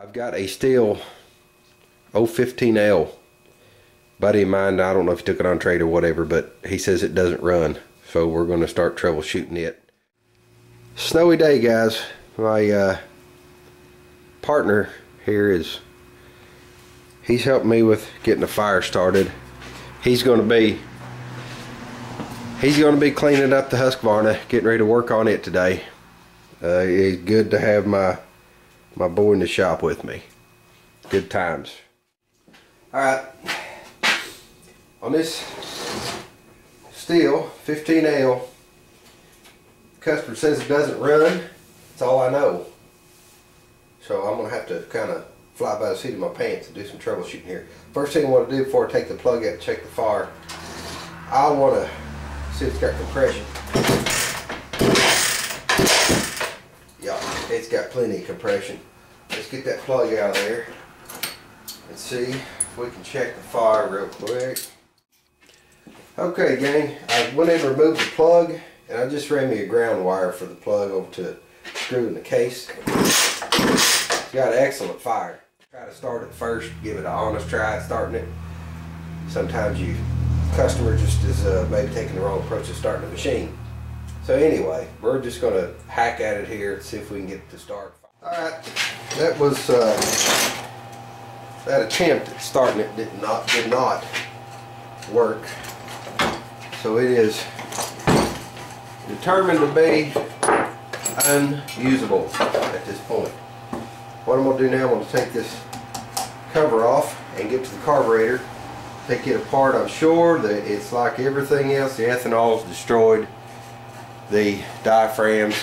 I've got a Stihl 015L. Buddy of mine, I don't know if he took it on trade or whatever, but he says it doesn't run. So we're going to start troubleshooting it. Snowy day, guys. My partner here he's helping me with getting the fire started. He's going to be cleaning up the Husqvarna, getting ready to work on it today. It's good to have my boy in the shop with me. Good times. Alright, on this Stihl 15L, customer says it doesn't run. That's all I know. So I'm going to have to kind of fly by the seat of my pants and do some troubleshooting here. First thing I want to do before I take the plug out and check the fire, I want to see if it's got compression. Yeah, it's got plenty of compression. Let's get that plug out of there and see if we can check the fire real quick. Okay, gang, I went in and removed the plug, and I just ran me a ground wire for the plug over to the screw in the case. It's got excellent fire. Try to start it first, give it an honest try at starting it. Sometimes customer just is maybe taking the wrong approach to starting the machine. So anyway, we're just going to hack at it here and see if we can get it to start. Alright, that was that attempt at starting it did not work. So it is determined to be unusable at this point. What I'm going to do now, I'm going to take this cover off and get to the carburetor, take it apart. I'm sure that it's like everything else. The ethanol is destroyed, the diaphragms,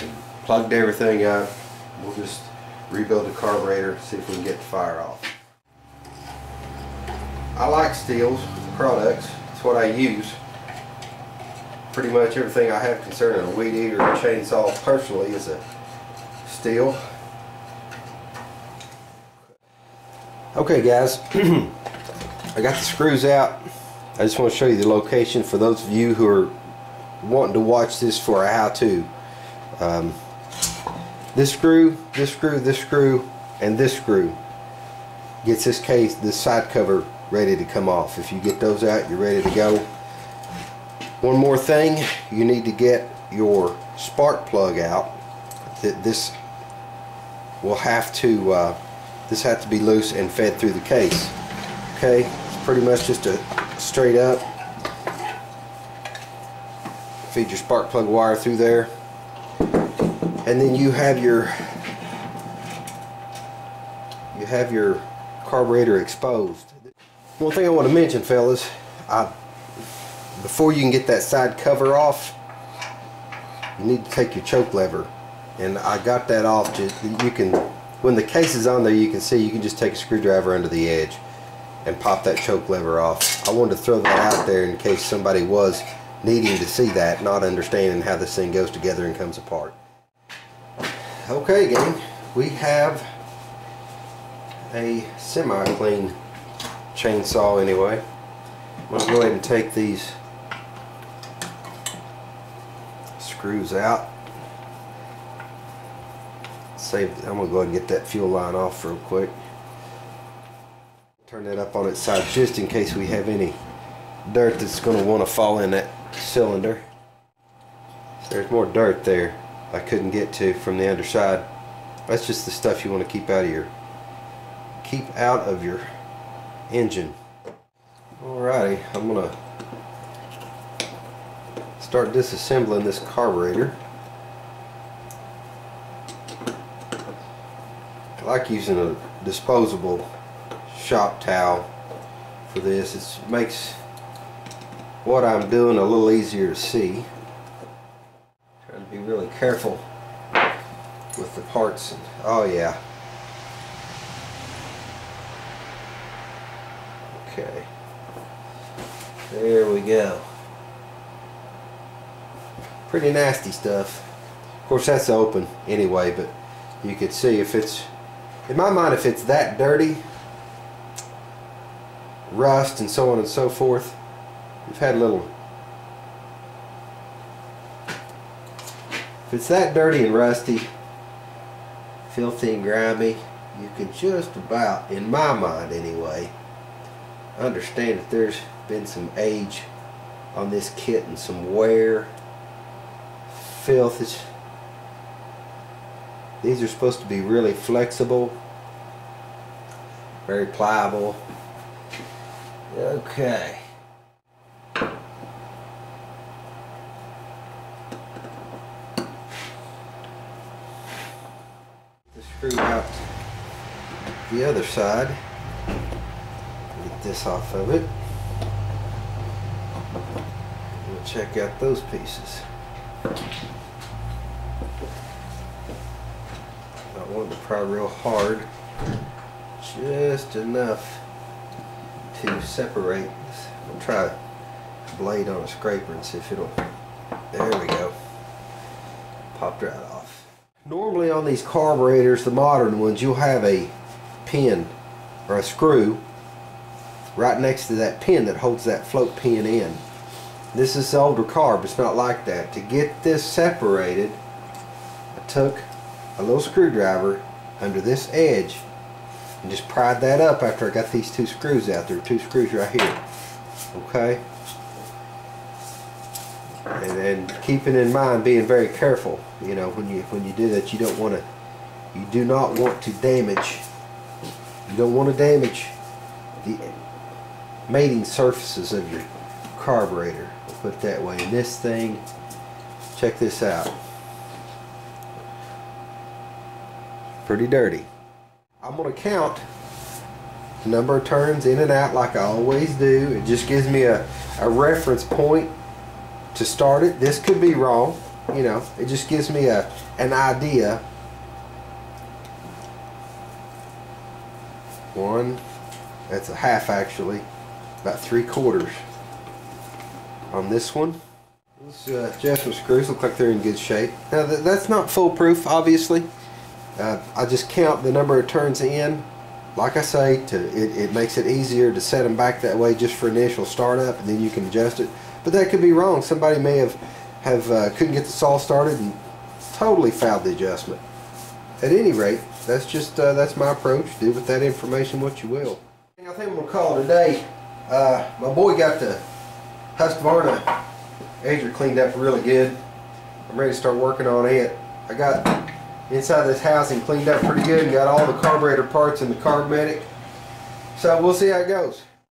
plugged everything up. We'll just rebuild the carburetor, see if we can get the fire off. I like Stihl's products. It's what I use. Pretty much everything I have concerning a weed eater or a chainsaw personally is a Stihl. Okay, guys, I got the screws out. I just want to show you the location for those of you who are wanting to watch this for a how-to. This screw, this screw, this screw, and this screw gets this side cover ready to come off. If you get those out, you're ready to go. One more thing, you need to get your spark plug out. This will have to be loose and fed through the case. Okay, it's pretty much just a straight up. Feed your spark plug wire through there, and then you have your carburetor exposed. One thing I want to mention, fellas, before you can get that side cover off, you need to take your choke lever, and I got that off. You can, when the case is on there, you can see you can just take a screwdriver under the edge and pop that choke lever off. I wanted to throw that out there in case somebody was needing to see that, not understanding how this thing goes together and comes apart. Okay, gang, we have a semi-clean chainsaw anyway. I'm going to go ahead and take these screws out. I'm going to go ahead and get that fuel line off real quick. Turn that up on its side just in case we have any dirt that's going to want to fall in that cylinder. So there's more dirt there I couldn't get to from the underside. That's just the stuff you want to keep out of your engine. Alrighty, I'm gonna start disassembling this carburetor. I like using a disposable shop towel for this. It makes what I'm doing a little easier to see. Trying to be really careful with the parts. Oh yeah. Okay. There we go. Pretty nasty stuff. Of course that's open anyway, but you could see if it's, in my mind, if it's that dirty, rust and so on and so forth, we've had a little, if it's that dirty and rusty, filthy and grimy, you can just about, in my mind anyway, understand that there's been some age on this kit and some wear, filth. These are supposed to be really flexible, very pliable. Okay. The screw out the other side. Get this off of it. We'll check out those pieces. Not wanting to pry real hard, just enough to separate this. I'll try a blade on a scraper and see if it'll. There we go. Popped right off. Normally on these carburetors, the modern ones, you'll have a pin or a screw right next to that pin that holds that float pin in. This is the older carb, it's not like that. To get this separated, I took a little screwdriver under this edge and just pried that up after I got these two screws out. There are two screws right here. Okay? And keeping in mind, being very careful, you know, when you do that, you do not want to damage. You don't want to damage the mating surfaces of your carburetor. We'll put it that way. And this thing, check this out. Pretty dirty. I'm going to count the number of turns in and out like I always do. It just gives me a reference point to start it. This could be wrong, you know. It just gives me an idea. One, that's a half actually, about 3/4 on this one. These adjustment screws look like they're in good shape. Now that's not foolproof, obviously. I just count the number of turns in. Like I say, it makes it easier to set them back that way just for initial startup, and then you can adjust it. But that could be wrong. Somebody may have couldn't get the saw started and totally fouled the adjustment. At any rate, that's just that's my approach. Do with that information what you will. I think I'm gonna call it a day. My boy got the Husqvarna edger cleaned up really good. I'm ready to start working on it. I got inside this housing cleaned up pretty good and got all the carburetor parts in the carb medic. So we'll see how it goes.